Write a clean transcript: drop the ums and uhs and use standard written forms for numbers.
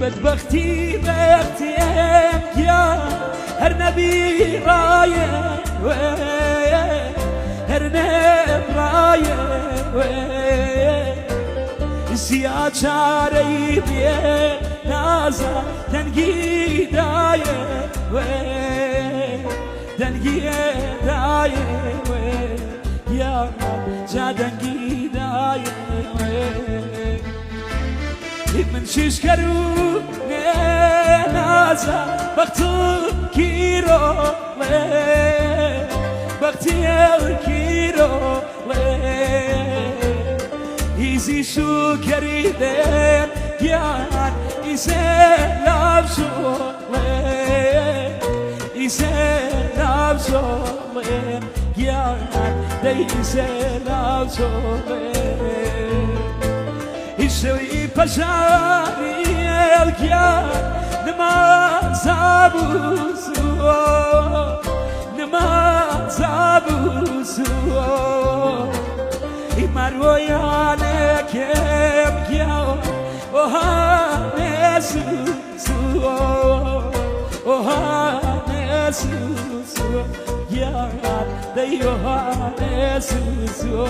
بدبختي يا هر نبي رايه هر نبي رايه سيا چاري بيه نازا دنگي دايه دنگي دايه يا جا دنگي دايه من شش کرو نازا بختو كيرو بختي كيرو ایزی شو کردن گیان ایسلام شوله ایسلام شوله گیان دی ایسلام شوله ایشوی پشانی الگیان نماز ابوسو نماز ابوسو مرویانه کم گیا اوهانه سوسو گیا دی اوهانه سوسو